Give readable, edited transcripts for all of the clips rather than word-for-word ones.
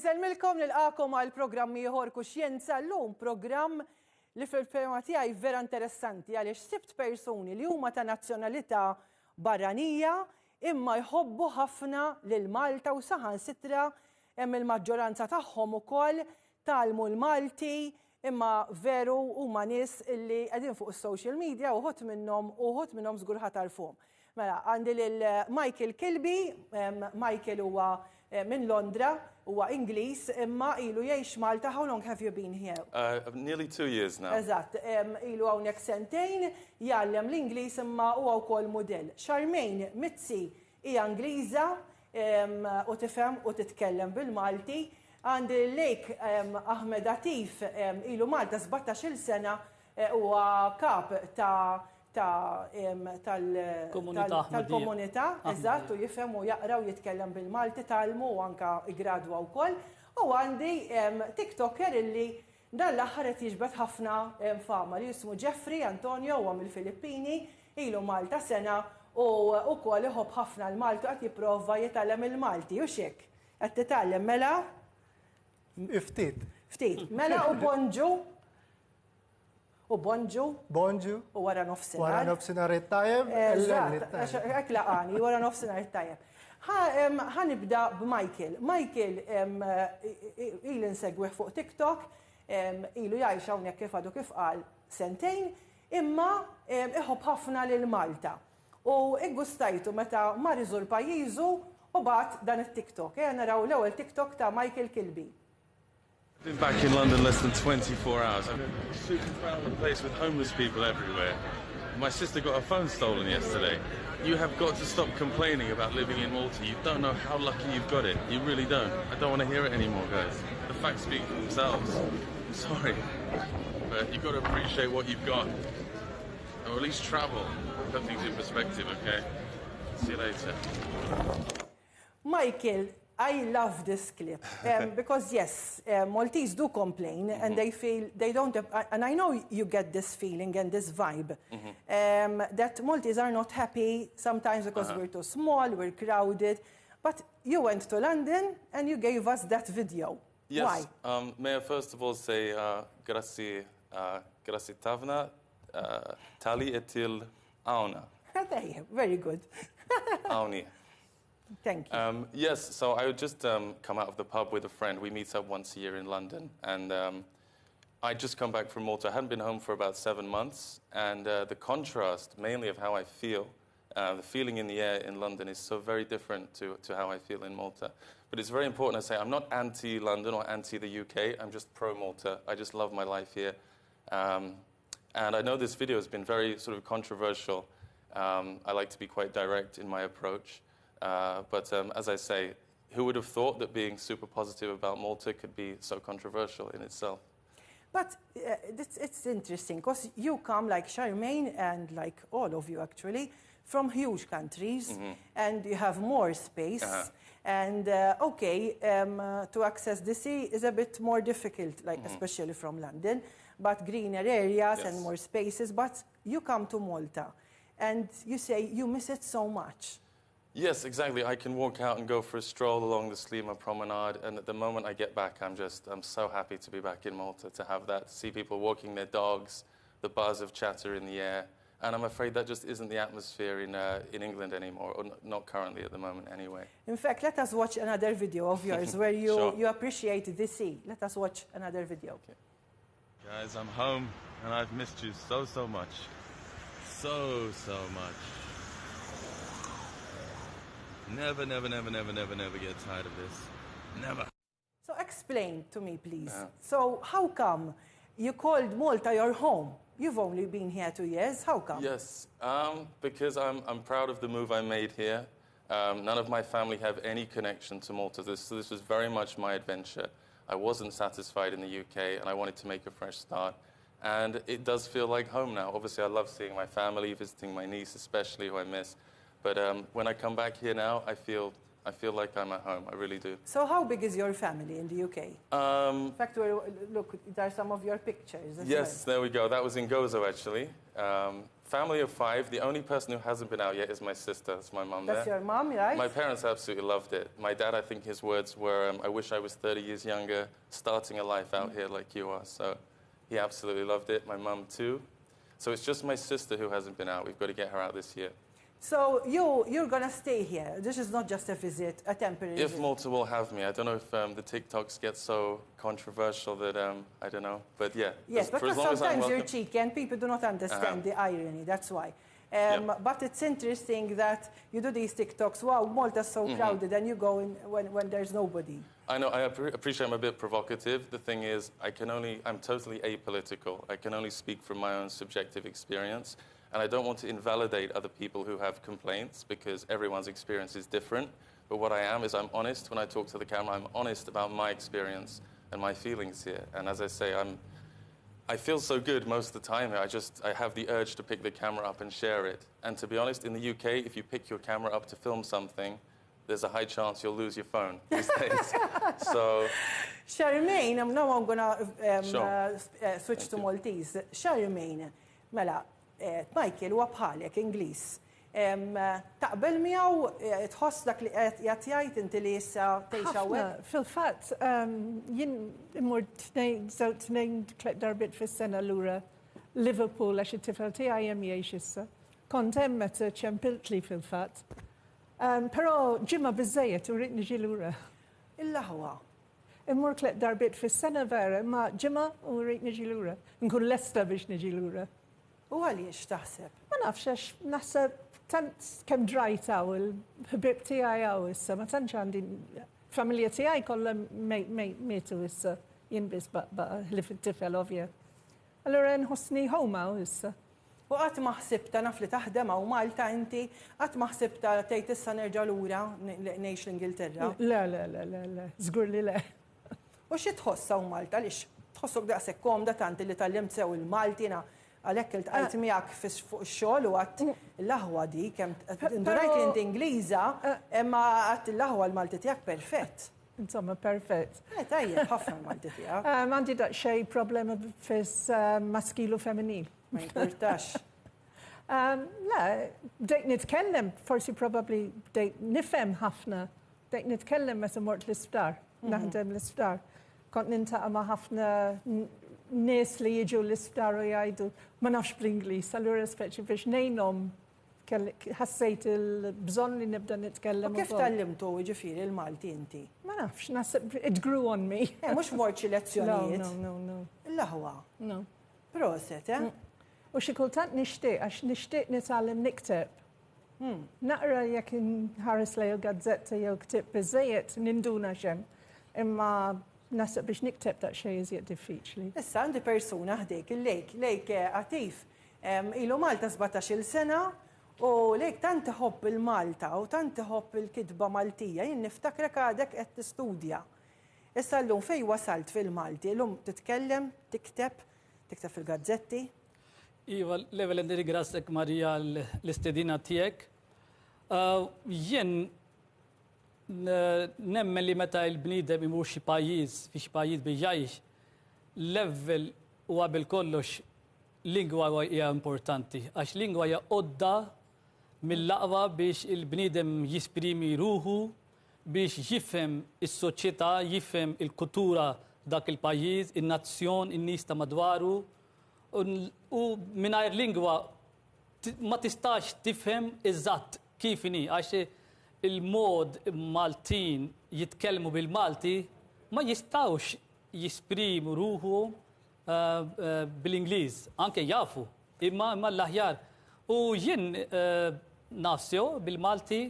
Inselmilkom nilqakom għal programm ieħor Kuxjenza llum programm li fil-ferma tiegħi vera interessanti għaliex sibt persuni li huma ta' nazzjonalità barranija imma jħobbu ħafna lil Malta u saħansitra hemm il-maġġoranza tagħhom ukoll talmu l-Malti imma veru huma nies illi qegħdin fuq is-social media uħud minnhom żgur ħatarfuhom. Mela, għandi lil Michael Kilbey, Michael huwa minn Londra, huwa Ingliż, imma ilu jgħix Malta. How long have you been here? Nearly 2 years now. Eżatt, ilu hawnhekk sentejn, jgħallem l-Ingliż imma huwa wkoll mudell. Charmaine Mizzi hija Ingliża u tifhem u titkellem bil-Malti. Għandi Laiq Latif ilu Malta 17-il sena huwa kap tal-komunità, eżatt, u jifhem u jaqra u jitkellem bil-Malti, talmu u anke igradwa wkoll. U għandi TikToker illi dan l-aħħar qed jiġbed ħafna fama li jismu Jeffrey Antonio huwa mill-Filippini, ilu Malta sena u wkoll iħobb ħafna l-Malti qed jipprova jitgħallem il-Malti u x'hekk. Qed titgħallem mela? Ftit. Ftit. Mela u bonġu? U bonġu? Bonġu. U wara nofsinhar. Wara nofsinhar it-tajjeb. Hekk laqani, wara nofsinhar it-tajjeb. Ħanibda b'Michael. Michael ilu nsegwih fuq TikTok, ilu jgħix hawnhekk kif għadu kif qal sentejn, imma iħobb ħafna lil Malta. U iggustajtu meta mariżu l-pajjiżu u bagħad dan it-TikTok. Naraw l-ewwel TikTok ta' Michael Kilbey. I've been back in London less than 24 hours. I'm super proud of the place with homeless people everywhere. My sister got her phone stolen yesterday. You have got to stop complaining about living in Malta. You don't know how lucky you've got it. You really don't. I don't want to hear it anymore, guys. The facts speak for themselves. I'm sorry. But you've got to appreciate what you've got. Or at least travel. Put things in perspective, okay? See you later. Michael, I love this clip because yes, Maltese do complain and they feel they don't have, and I know you get this feeling and this vibe that Maltese are not happy sometimes because we're too small, we're crowded, but you went to London and you gave us that video. Yes. Why? May I first of all say grazie tavna tali etil auna. Very good. Auni. Thank you. Yes, so I would just come out of the pub with a friend. We meet up once a year in London. And I'd just come back from Malta. I hadn't been home for about 7 months. And the contrast, mainly of how I feel, the feeling in the air in London is so very different to how I feel in Malta. But it's very important to say I'm not anti-London or anti-the UK. I'm just pro-Malta. I just love my life here. And I know this video has been very sort of controversial. I like to be quite direct in my approach. But as I say, who would have thought that being super positive about Malta could be so controversial in itself? But it's interesting because you come like Charmaine and like all of you actually from huge countries and you have more space and to access the sea is a bit more difficult, like especially from London, but greener areas and more spaces. But you come to Malta and you say you miss it so much. Yes, exactly. I can walk out and go for a stroll along the Slima promenade, and at the moment I get back, I'm so happy to be back in Malta, to have that, to see people walking their dogs, the buzz of chatter in the air, and I'm afraid that just isn't the atmosphere in England anymore, or not currently at the moment anyway. In fact, let us watch another video of yours where you appreciate the sea. Let us watch another video. Okay. Guys, I'm home, and I've missed you so much. So much. Never get tired of this. Never. So explain to me, please. So how come you called Malta your home? You've only been here 2 years. How come? Yes, because I'm proud of the move I made here. None of my family have any connection to Malta. This was very much my adventure. I wasn't satisfied in the UK, and I wanted to make a fresh start. And it does feel like home now. Obviously, I love seeing my family, visiting my niece especially, who I miss. But when I come back here now, I feel I feel like I'm at home. I really do. So how big is your family in the UK? In fact, look, there are some of your pictures as yes, there we go. That was in Gozo, actually. Family of 5. The only person who hasn't been out yet is my sister. That's my mum there. That's your mom, right? My parents absolutely loved it. My dad, I think his words were, I wish I was 30 years younger, starting a life out here like you are. So he absolutely loved it. My mum too. So it's just my sister who hasn't been out. We've got to get her out this year. So you're going to stay here. This is not just a visit, a temporary visit. If Malta will have me. I don't know if the TikToks get so controversial that, I don't know. But yeah, yes, for because as long as I'm sometimes you're welcome. cheeky and people do not understand the irony, that's why. Yep. But it's interesting that you do these TikToks, wow, Malta's so crowded, and you go in when there's nobody. I know, I appreciate I'm a bit provocative. The thing is, I'm totally apolitical. I can only speak from my own subjective experience. And I don't want to invalidate other people who have complaints because everyone's experience is different. But what I am is I'm honest when I talk to the camera. I'm honest about my experience and my feelings here. And as I say, I feel so good most of the time here. I have the urge to pick the camera up and share it. And to be honest, in the UK, if you pick your camera up to film something, there's a high chance you'll lose your phone these days. So, Charmaine, now I'm going to switch to Maltese. Charmaine, mela, Michael huwa bħalek Ingliż. Taqbel miegħu tħoss dak li qed jgħid inti li issa tgħix hawnhekk? Fil-fatt, jien immur tnejn darbit fis-sena lura Liverpool għax it-tifel tiegħi hemm jgħix issa. Kont hemm meta ċempiltli fil-fatt. Però ġimgħa biżżejjed u rrid niġi lura. Il-laħwa. Immur tliet darbit fis-sena vera, imma ġimgħa u rrid niġi lura. Nkun lesta biex niġi lura. U għaliex taħseb? Ma nafx għax naħseb tant kemm drajtaw il-ħbib tiegħi hawn issa, ma tantx għandi familja tiegħi kollha mietu issa, jien biss baqa' li fit-tifel ovvja. Allura nħossni ħoma issa. U qatt ma ħsibta naf li taħdem hawn Malta inti, qatt ma ħsibta tgħid issa nerġa' lura ngħix l-Ingilterra? Le, żgur li le. U xi tħoss hawn Malta għaliex tħossok daqshekk komda tant li tallimt sew il-Malti għalhekk iltqajt miegħek fuq ix-xogħol u għadt il-laħwa dik hemm indurajt li inti Ingliża imma għadt il-laħwa l-Malti tiegħek perfett. Insomma, perfett. Tajjeb, ħafna l-Malti tiegħek. Għandi daqsxejn problema fis-maskil u femminil. Ma jimpurtax. Le, bdejt nitkellem, forsi probabbli bdejt nifhem ħafna. Bdejt nitkellem meta mort l-isptar, naħdem l-isptar. Kont nintaqa' ma' ħafna nies li jiġu l-isptar u jgħidu ma nafx bl-Ingliż, allura speċi biex ngħinhom ħassejt il-bżonn li nibda nitkellem. Kif tallimtu jiġifieri l-Malti inti? Ma nafx, naħseb it grew on me. Mhux mort xi lezzjonijiet. No. Il-laħwa. No. Proset, U xi kultant nixtieq għax nixtieq nitgħallem nikteb. Naqra jekk inħares lejn il-gazzetta jew ktib biżżejjed ninduna x'hemm. Imma nasib biex nikteb daqsxejn iżjed diffiċli. Issa għandi persuna ħdejk il-Laiq Latif ilu Malta 17-il sena u Laiq tant iħobb il-Malta u tant iħobb il-kitba Maltija. Jien niftakrek għadek qed tistudja. Issa llum fejn wasalt fil-Malti? Llum titkellem, tikteb fil-gazzetti? Iva, l-ewwel nirringrazzjak Maria l-istedina tiegħek. Jien nemmen li meta l-bniedem imur xi pajjiż fi xi pajjiż biex jgħix, l-ewwel u qabel kollox lingwa hija importanti għax lingwa hija għodda mill-aqwa biex il-bniedem jisprimi ruħu biex jifhem is-soċjetà, jifhem il-kultura dak il-pajjiż, in-nazzjon, in-nies ta' madwaru u mingħajr lingwa ma tistax tifhem eżatt kif inhi għax il-mod Maltin jitkellmu bil-Malti ma jistawx jisprimu ruħu bil-Ingliż, anke jafu, imma l-aħjar. U jien nafsew bil-Malti,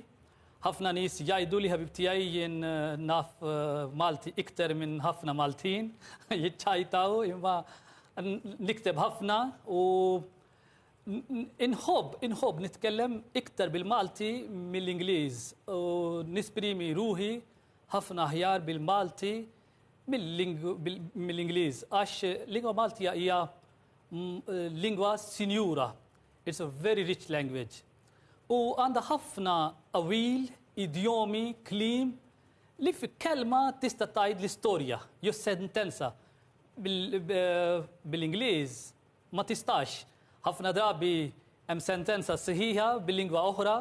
ħafna nies jgħidu li ħabib tiegħi jien naf Malti iktar minn ħafna Maltin, jiċċajtaw, imma nikteb ħafna u inħobb nitkellem iktar bil-Malti mill-Ingliż u nisprimi ruħi ħafna aħjar bil-Malti mill-Ingliż għax lingwa Maltija hija lingwa sinjura. It's a very rich language. U għandha ħafna qawil idjomi, klim, li fi kelma tista' tgħid l-istorja, jew sentenza. Bil-Ingliż ma tistax. Ħafna drabi hemm sentenza sħiħa bil-lingwa oħra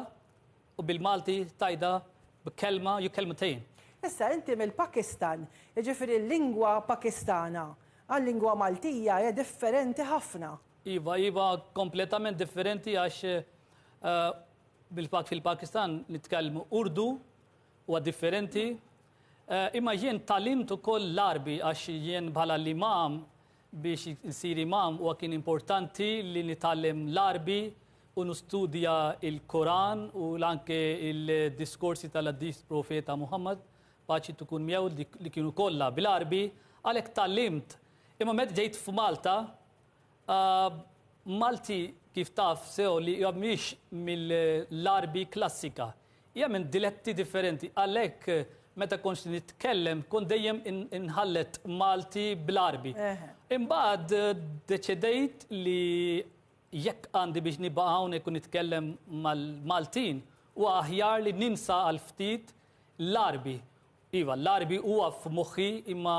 u bil-Malti tajda b'kelma jew kelmatejn. Issa inti mill-Pakistan, jiġifieri l-lingwa Pakistana għal-lingwa Maltija hija differenti ħafna. Iva, kompletament differenti għax fil-Pakistan nitkellmu Urdu huwa differenti. Imma jien talimt ukoll l-Arbi għax jien bħala l-imam biex isir imam huwa kien importanti li nitgħallem l-Arbi u nistudja il-Koran u anke il-diskorsi tal-Hadith Profeta Muhammad paċi tkun miegħu li kienu kollha bil-Arbi għalhekk tallimt. Imma meta ġejt f'Malta, Malti kif taf sew li hija mhix mill-Arbi klassika. Hija minn diletti differenti. Għalhekk meta konx nitkellem kont dejjem inħallet Malti bl-Arbi. Imbagħad deċidejt li jekk għandi biex nibqa' hawnhekk u nitkellem mal-Maltin huwa aħjar li ninsa għal ftit l-Arbi. Iva, l-Arbi huwa f'moħħi imma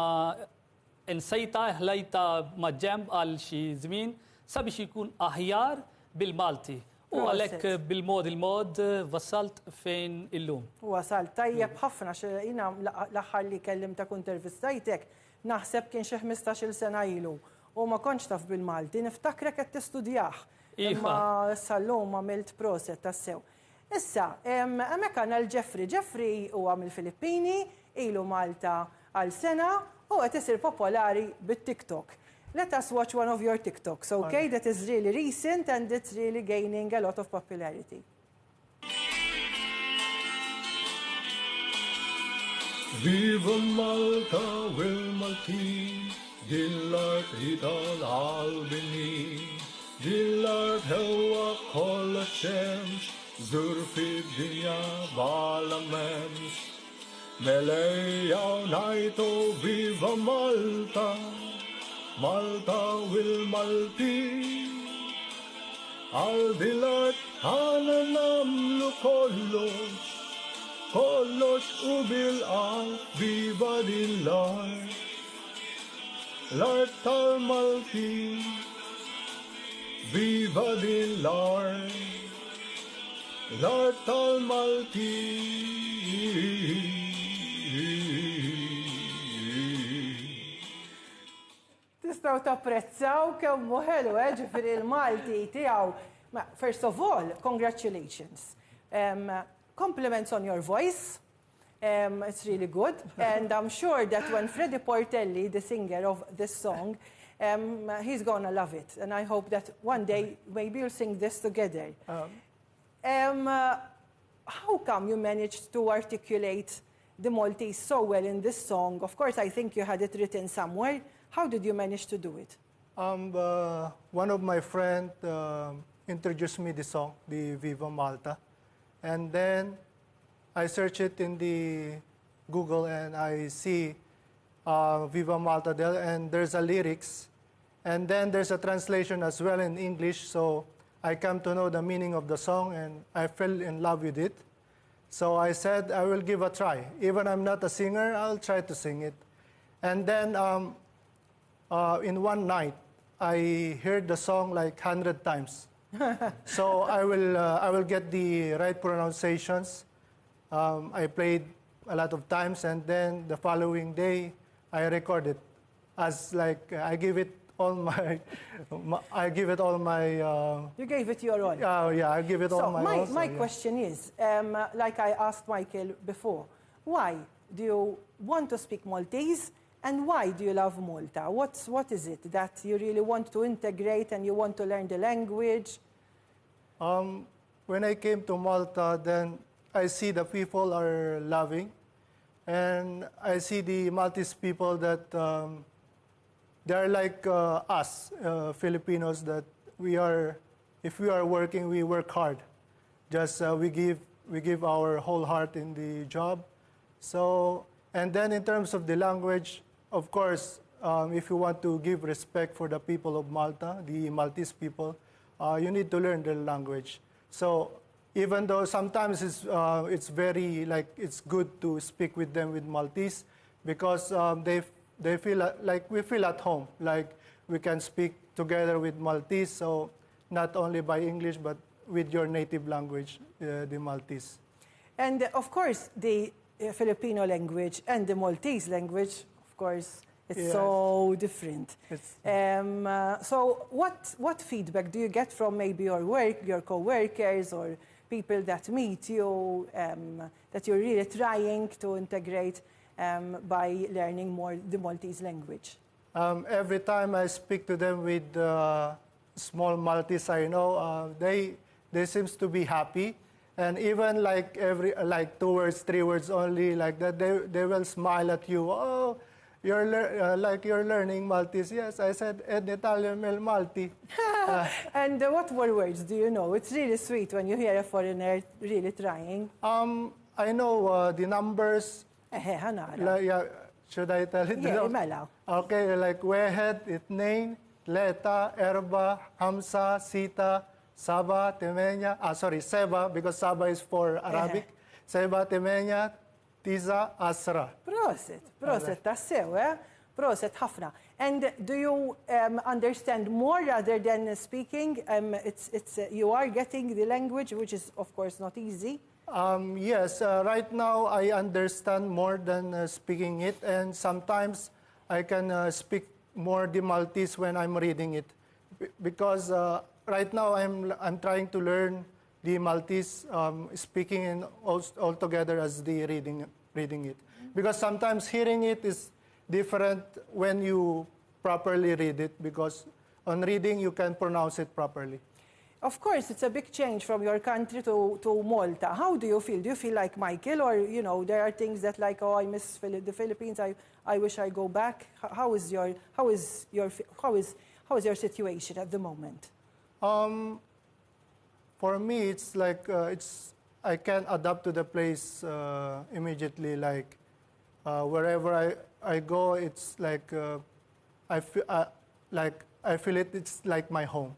insejta ħlejta ma' ġemb għal xi żmien sabiex ikun aħjar bil-Malti. U għalhekk bil-mod wassalt fejn illum. Wasalt tajjeb ħafna jiena l-aħħar li kellimtek u intervistajtek naħseb kien xi 15-il sena ilu u ma kontx taf bil-Malti, niftakrek qed tistudjah. Imma sal-lum għamilt proset tassew. Issa, hemmhekk għandna l-Jeffrey. Jeffrey huwa mill-Filippini, ilu Malta għal sena u qed isir popolari bit-TikTok. Let us watch one of your TikToks, okay? That is really recent and it's really gaining a lot of popularity. Viva Malta bil-Malti, dil-art tal-Albini, dil-art hewa kolla xemx, zur fid-dinja bala memx. Meleja najto viva Malta, Malta bil-Malti, għal dil-art ħana namlu kollox, kollox u bil-art viva dil-art, l-art tal-Malti, viva dil-art, l-art tal-Malti. Tistaw tapprezzaw kemm hu ħelu ġifieri l-Malti tiegħu. First of all, congratulations. Compliments on your voice. It's really good. And I'm sure that when Freddie Portelli, the singer of this song, he's gonna love it. And I hope that one day maybe you'll sing this together. How come you managed to articulate the Maltese so well in this song? Of course, I think you had it written somewhere. How did you manage to do it? One of my friends introduced me the song, the Viva Malta. And then I search it in the Google and I see Viva Malta there, and there's a lyrics. And then there's a translation as well in English. So I come to know the meaning of the song and I fell in love with it. So I said, I will give a try. Even I'm not a singer, I'll try to sing it. And then in one night, I heard the song like 100 times. So I will get the right pronunciations. I played a lot of times, and then the following day, I recorded as like I give it all my. You gave it your all. Yeah, I give it all my all. So my question is, like I asked Michael before, why do you want to speak Maltese? And why do you love Malta? What is it that you really want to integrate and you want to learn the language? When I came to Malta, then I see the people are loving. And I see the Maltese people that they're like us, Filipinos, that if we are working, we work hard. Just we give our whole heart in the job. So, and then in terms of the language, of course, if you want to give respect for the people of Malta, the Maltese people, you need to learn their language. So even though sometimes it's very like it's good to speak with them with Maltese because they feel like we feel at home, like we can speak together with Maltese, so not only by English but with your native language, the Maltese. And of course, the Filipino language and the Maltese language, of course, it's so different. So what feedback do you get from maybe your work, your co-workers, or people that meet you, that you're really trying to integrate by learning more the Maltese language? Every time I speak to them with small Maltese I know, they seems to be happy. And even like 2 words, 3 words only like that, they will smile at you. Oh, you're learning Maltese. Yes, I said ed Italian bil-Malti. And what more words do you know? It's really sweet when you hear a foreigner really trying. I know the numbers. Should I tell it? Yeah, mela. Okay, like wehed, itnain, leta, erba, hamsa, sita, saba, temenya. Seba, because saba is for Arabic. Seba, temenya, tiza, asra. Proset, tassew, eh? Proset, ħafna. And do you understand more rather than speaking? You are getting the language, which is, of course, not easy. Yes, right now I understand more than speaking it, and sometimes I can speak more the Maltese when I'm reading it, because right now I'm trying to learn the Maltese speaking and all together as the reading it, because sometimes hearing it is different when you properly read it, because on reading you can pronounce it properly. Of course, it's a big change from your country to Malta. How do you feel? Do you feel like Michael, or there are things that like, oh, I miss the Philippines. I wish I go back. How is your situation at the moment? For me, it's like I can adapt to the place immediately. Like wherever I go, it's like I feel it. It's like my home.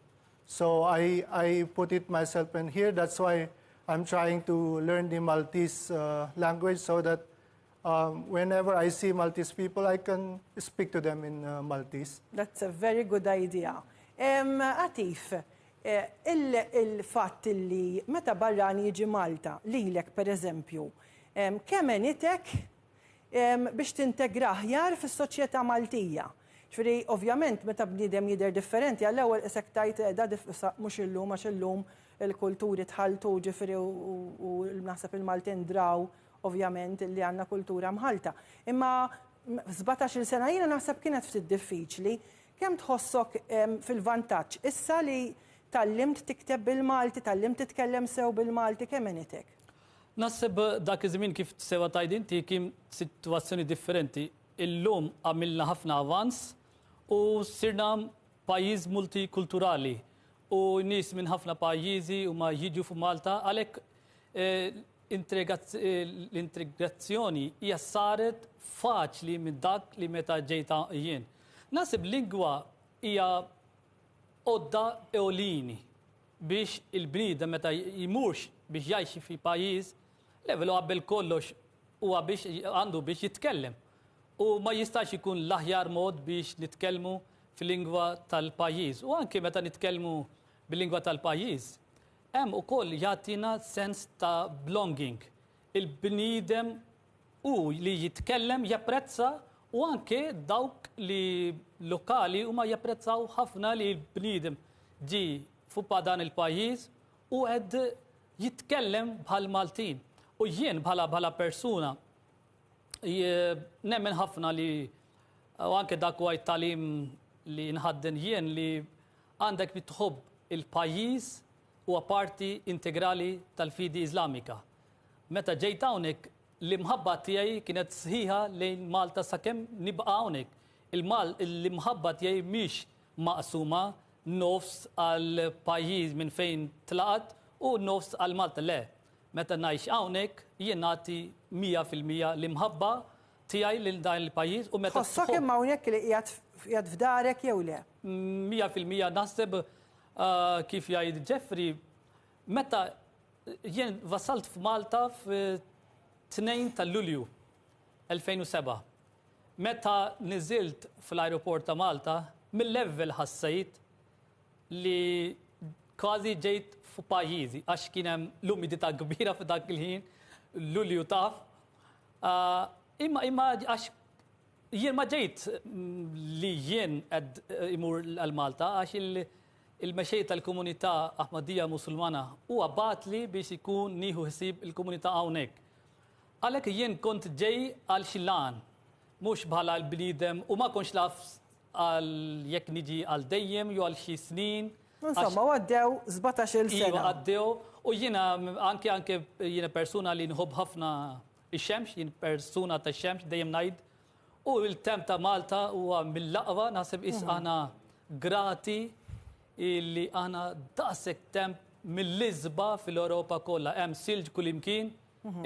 So I put it myself in here. That's why I'm trying to learn the Maltese language, so that whenever I see Maltese people, I can speak to them in Maltese. That's a very good idea. Latif, il-fatt li meta barrani jiġi Malta, lilek per eżempju, kemm għenitek biex tintegra aħjar fis-soċjetà Maltija? Ġifieri, ovvjament, meta bniedem jidher differenti, għall-ewwel isek tajt mhux illum għax illum il-kulturi tħaltu, ġifieri u naħseb il-Maltin draw, ovvjament, li għandna kultura mħalta. Imma 17-il sena jiena naħseb kienet ftit diffiċli. Kemm tħossok fil-vantaġġ issa li tallimt tikteb bil-Malti, tallimt titkellem sew bil-Malti, kemm għenitek? Naħseb dak iż-żmien kif sewa tajt inti kien sitwazzjoni differenti. Illum għamilna ħafna avanz u sirna pajjiż multikulturali u nies minn ħafna pajjiżi huma jiġu f'Malta, għalhekk l-integrazzjoni hija saret faċli minn dak li meta ġejta jien. Naħseb lingwa hija għodda ewlieni biex il-bniedem meta jimurx biex jgħix fi pajjiż, levelu qabel kollox huwa biex għandu biex jitkellem. U ma jistax ikun l-aħjar mod biex nitkellmu fil-lingwa tal-pajjiż. U anke meta nitkellmu bil-lingwa tal-pajjiż, hemm ukoll jagħtina sens ta' belonging. Il-bniedem li jitkellem japprezza, u anke dawk li lokali huma japprezzaw ħafna li l-bniedem ġi fuq dan il-pajjiż u qed jitkellem bħal Maltin. U jien bħala persuna nemmen ħafna li u anke dak huwa t-tagħlim li nħadden jien li għandek bitħobb il-pajjiż huwa parti integrali tal-fidi Iżlamika. Meta ġejt hawnhekk l-imħabba tiegħi kienet sħiħa lejn Malta sakemm nibqa' hawnhekk. L-imħabba tiegħi mhix maqsuma nofs għal pajjiż minn fejn tlaqat u nofs għal Malta, le. Meta ngħix hawnhekk jien nagħti 100% l-imħabba tiegħi lil dan il-pajjiż u meta tħossok imma hawnhekk li qiegħed f'darek jew le? 100% naħseb kif jgħid Jeffrey, meta jien wasalt f'Malta f'2 ta' Lulju 2007. Meta niżilt fl-aeroport ta' Malta, mill-level ħassejt li kważi ġejt f'pajjiżi għax kien hemm l-umidità kbira f'dak il-ħin, Lulju taf. Imma għax jien ma ġejt li jien qed imur għal Malta għax il-mexej tal-komunità Aħmadija Musulmana huwa batli biex ikun nieħu ħsieb il-komunità hawnhekk. Għalhekk jien kont ġej għal xi lan, mhux bħala l-bniedem u ma konx naf għal jekk niġi għal dejjem jew għal xi snin. Insomma, għaddew 17-il sena. Iva għaddew u jiena anke jiena persuna li nħobb ħafna ix-xemx, jien persuna ta' xemx dejjem ngħid. U l-temp ta' Malta huwa mill-laqwa naħseb aħna grati illi aħna daqshekk temp mill-iżba fil-Ewropa kollha. Hemm silġ kull imkien,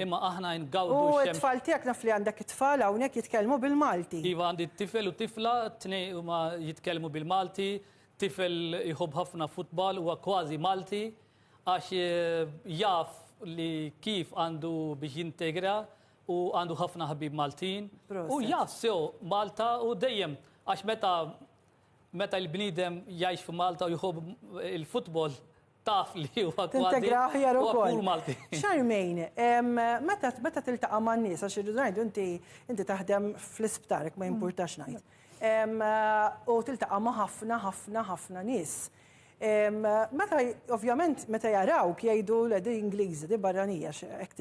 imma aħna ngawdu U x-xemx. t-tfal tiegħek naf li għandek it-tfal hawnhekk jitkellmu bil-Malti. Iva għandi tifel u tifla, tnej huma jitkellmu bil-Malti, tifel jħobb ħafna futbal huwa kważi Malti għax jaf li kif għandu biex jintegra u għandu ħafna ħabib Maltin. U jaf sew Malta u dejjem għax meta l-bniedem jgħix fi Malta u jħobb il-futbol taf li huwa kważi Malti. Charmaine, meta tiltaqa' man-nies għax irridu ngħidu inti taħdem fl-isptar ma jimpurtax ngħid. U tiltaqa' ma' ħafna nies. Ovvjament meta jarawk jgħidu di Ingliża, di barranija hekk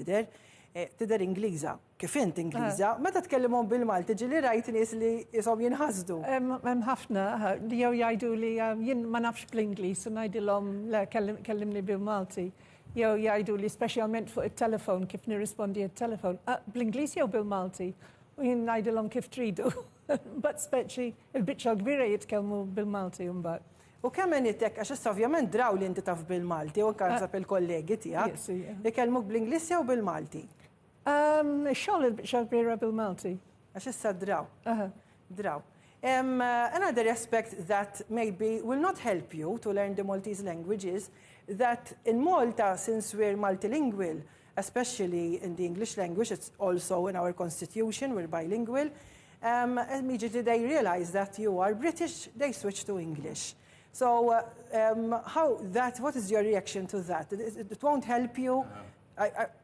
tidher Ingliża, kif int Ingliża, meta tkellimhom bil-Malti ġieli rajt nies li ishom jinħasdu. Hemm ħafna li jew jgħidu li jien ma nafx bl-Ingliż u ngħidilhom le kellimni bil-Malti. Jew jgħidu li speċjalment fuq it-telefon kif nirrispondi it-telefon bl-Ingliż jew bil-Malti. U jien ngħidilhom kif tridu. But speċi il-biċċa kbira jitkellmu bil-Malti mbagħad. U kemm intek għax issa ovvjament draw li inti taf bil-Malti u nkasab il-kollegi tiegħek. Ikellmuk bl-Ingliż jew bil-Malti? Xogħol il-biċċa kbira bil-Malti. Għax issa draw. Draw. Another aspect that maybe will not help you to learn the Maltese language is that in Malta, since we're multilingual, especially in the English language, it's also in our constitution, we're bilingual, immediately they realize that you are British, they switch to English. So what is your reaction to that? It won't help you.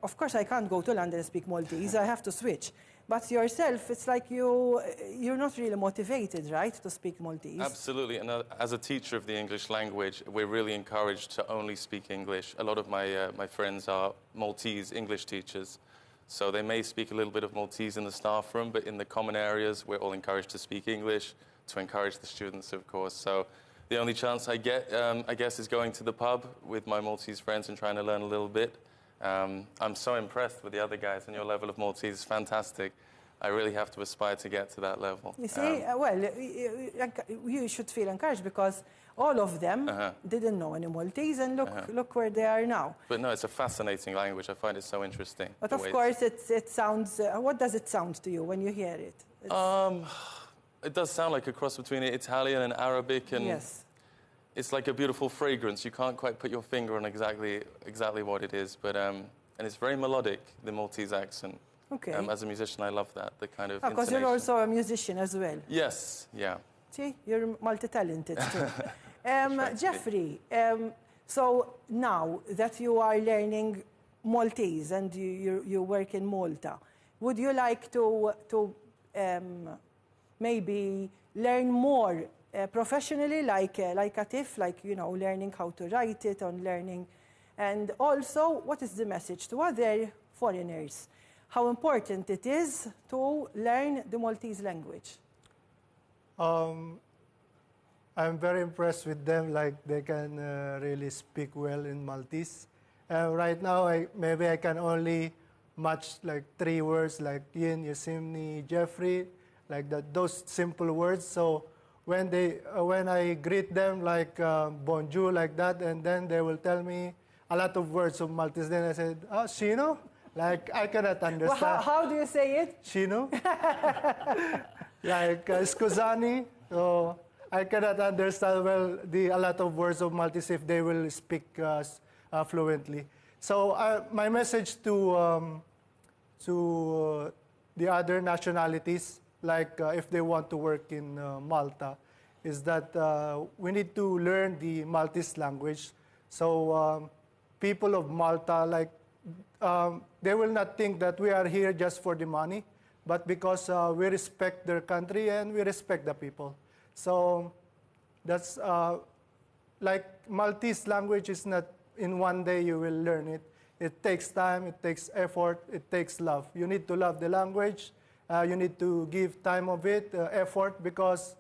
Of course, I can't go to London and speak Maltese. I have to switch. But yourself, it's like you're not really motivated, right, to speak Maltese? Absolutely. And as a teacher of the English language, we're really encouraged to only speak English. A lot of my friends are Maltese English teachers. So they may speak a little bit of Maltese in the staff room, but in the common areas, we're all encouraged to speak English, to encourage the students, of course. So the only chance I get, I guess, is going to the pub with my Maltese friends and trying to learn a little bit. I'm so impressed with the other guys, and your level of Maltese is fantastic. I really have to aspire to get to that level. You see, well, you should feel encouraged because all of them didn't know any Maltese, and look where they are now. But no, it's a fascinating language. I find it so interesting. But of course, it sounds. What does it sound to you when you hear it? It does sound like a cross between Italian and Arabic, and yes. It's like a beautiful fragrance. You can't quite put your finger on exactly what it is, but and it's very melodic, the Maltese accent. Okay. As a musician, I love that, the kind of because you're also a musician as well. Yes, yeah. See, you're multi-talented too. Jeffrey, so now that you are learning Maltese and you work in Malta, would you like to maybe learn more professionally, like Latif, like, you know, learning how to write it, on learning, and also what is the message to other foreigners? How important it is to learn the Maltese language? I'm very impressed with them, like they can really speak well in Maltese. Right now, maybe I can only match like 3 words like Yin, Yosemite, Jeffrey, like that, those simple words. So when I greet them like bonjour, like that, and then they will tell me a lot of words of Maltese, then I said, Shino? Like, I cannot understand. Well, how do you say it? Shino? Like, scusani. So I cannot understand well a lot of words of Maltese if they will speak fluently. So my message to the other nationalities, like if they want to work in Malta, is that we need to learn the Maltese language. So people of Malta, like, they will not think that we are here just for the money, but because we respect their country and we respect the people. So that's like Maltese language is not in one day you will learn it. It takes time, it takes effort, it takes love. You need to love the language. You need to give time of it, effort, because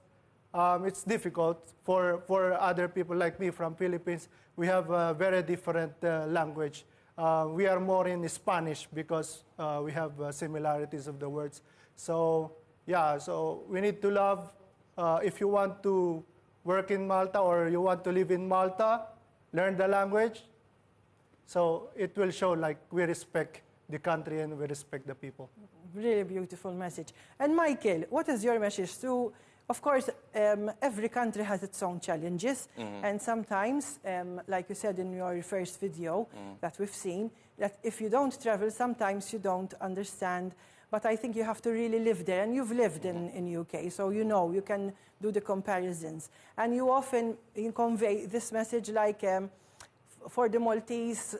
it's difficult for other people like me from Philippines. We have a very different language. We are more in Spanish because we have similarities of the words. So yeah, so we need to love. If you want to work in Malta or you want to live in Malta, learn the language. So it will show like we respect the country and we respect the people. Really beautiful message. And Michael, what is your message to, of course, every country has its own challenges. And sometimes, like you said in your first video that we've seen, that if you don't travel, sometimes you don't understand. But I think you have to really live there. And you've lived in UK, so you know, you can do the comparisons. And you often convey this message like, for the Maltese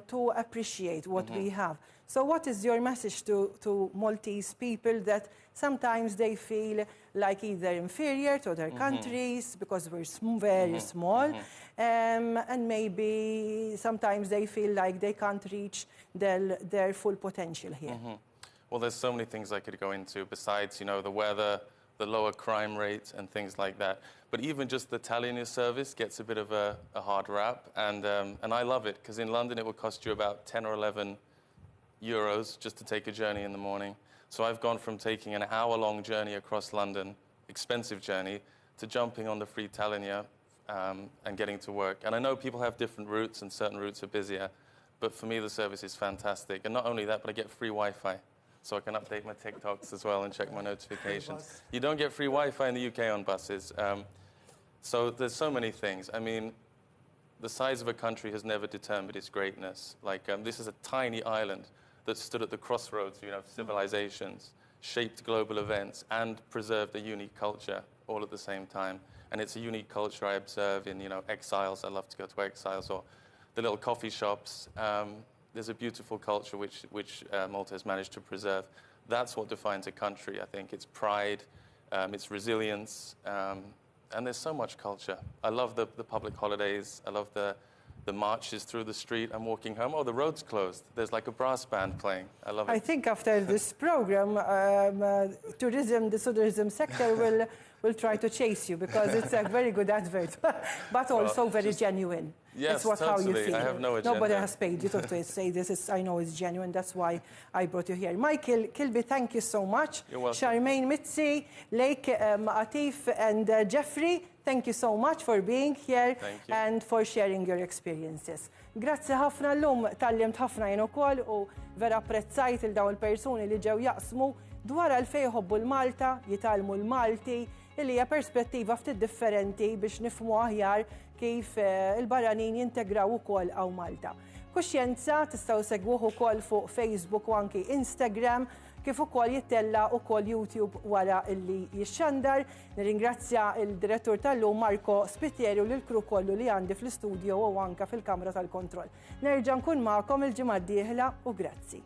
to appreciate what we have. So what is your message to Maltese people that sometimes they feel like either inferior to their countries because we're very small, and maybe sometimes they feel like they can't reach their full potential here? Well, there's so many things I could go into besides, you know, the weather, the lower crime rate and things like that. But even just the Italian service gets a bit of a hard rap. And I love it, because in London it will cost you about 10 or 11 euros just to take a journey in the morning. So I've gone from taking an hour-long journey across London, expensive journey, to jumping on the free Italian and getting to work. And I know people have different routes and certain routes are busier, but for me the service is fantastic. And not only that, but I get free Wi-Fi. So I can update my TikToks as well and check my notifications. You don't get free Wi-Fi in the UK on buses. So there's so many things. I mean, the size of a country has never determined its greatness. Like, this is a tiny island that stood at the crossroads, you know, of civilizations, shaped global events, and preserved a unique culture all at the same time. And it's a unique culture I observe in, you know, exiles. I love to go to exiles, or the little coffee shops. There's a beautiful culture which Malta has managed to preserve. That's what defines a country, I think. It's pride, its resilience, and there's so much culture. I love the public holidays. I love the marches through the street. I'm walking home. Oh, the road's closed. There's like a brass band playing. I love it. I think after this program, the tourism sector will try to chase you, because it's a very good advert, but also very genuine. Yes, that's totally. How you feel. I have no agenda. Nobody has paid you to say this is, I know it's genuine. That's why I brought you here. Michael, Kilbey, thank you so much. You're welcome. Charmaine, Mizzi, Laiq, Latif, and Jeffrey, thank you so much for being here and for sharing your experiences. Grazzi ħafna l-lum, tal-limt ħafna jien ukoll, u vera apprezzajt il-daw il-persuni li ġew jaqsmu dwar għalfejn jħobbu l-Malta, jitalmu l-Malti, li hija perspettiva ftit differenti biex nifhmu aħjar kif il-barranin jintegraw ukoll għaw Malta. Kuxjenza tistgħu segwuh ukoll fuq Facebook u anki Instagram, kif ukoll jittella ukoll YouTube wara illi jixxandar. Nirringrazzja il-direttur tal-lum Marco Spittieri u lill-kru kollu li għandi fl-istudio u anke fil-kamra tal-kontroll. Nerġa' nkun magħkom il-ġimgħa d-dieħla u grazzi.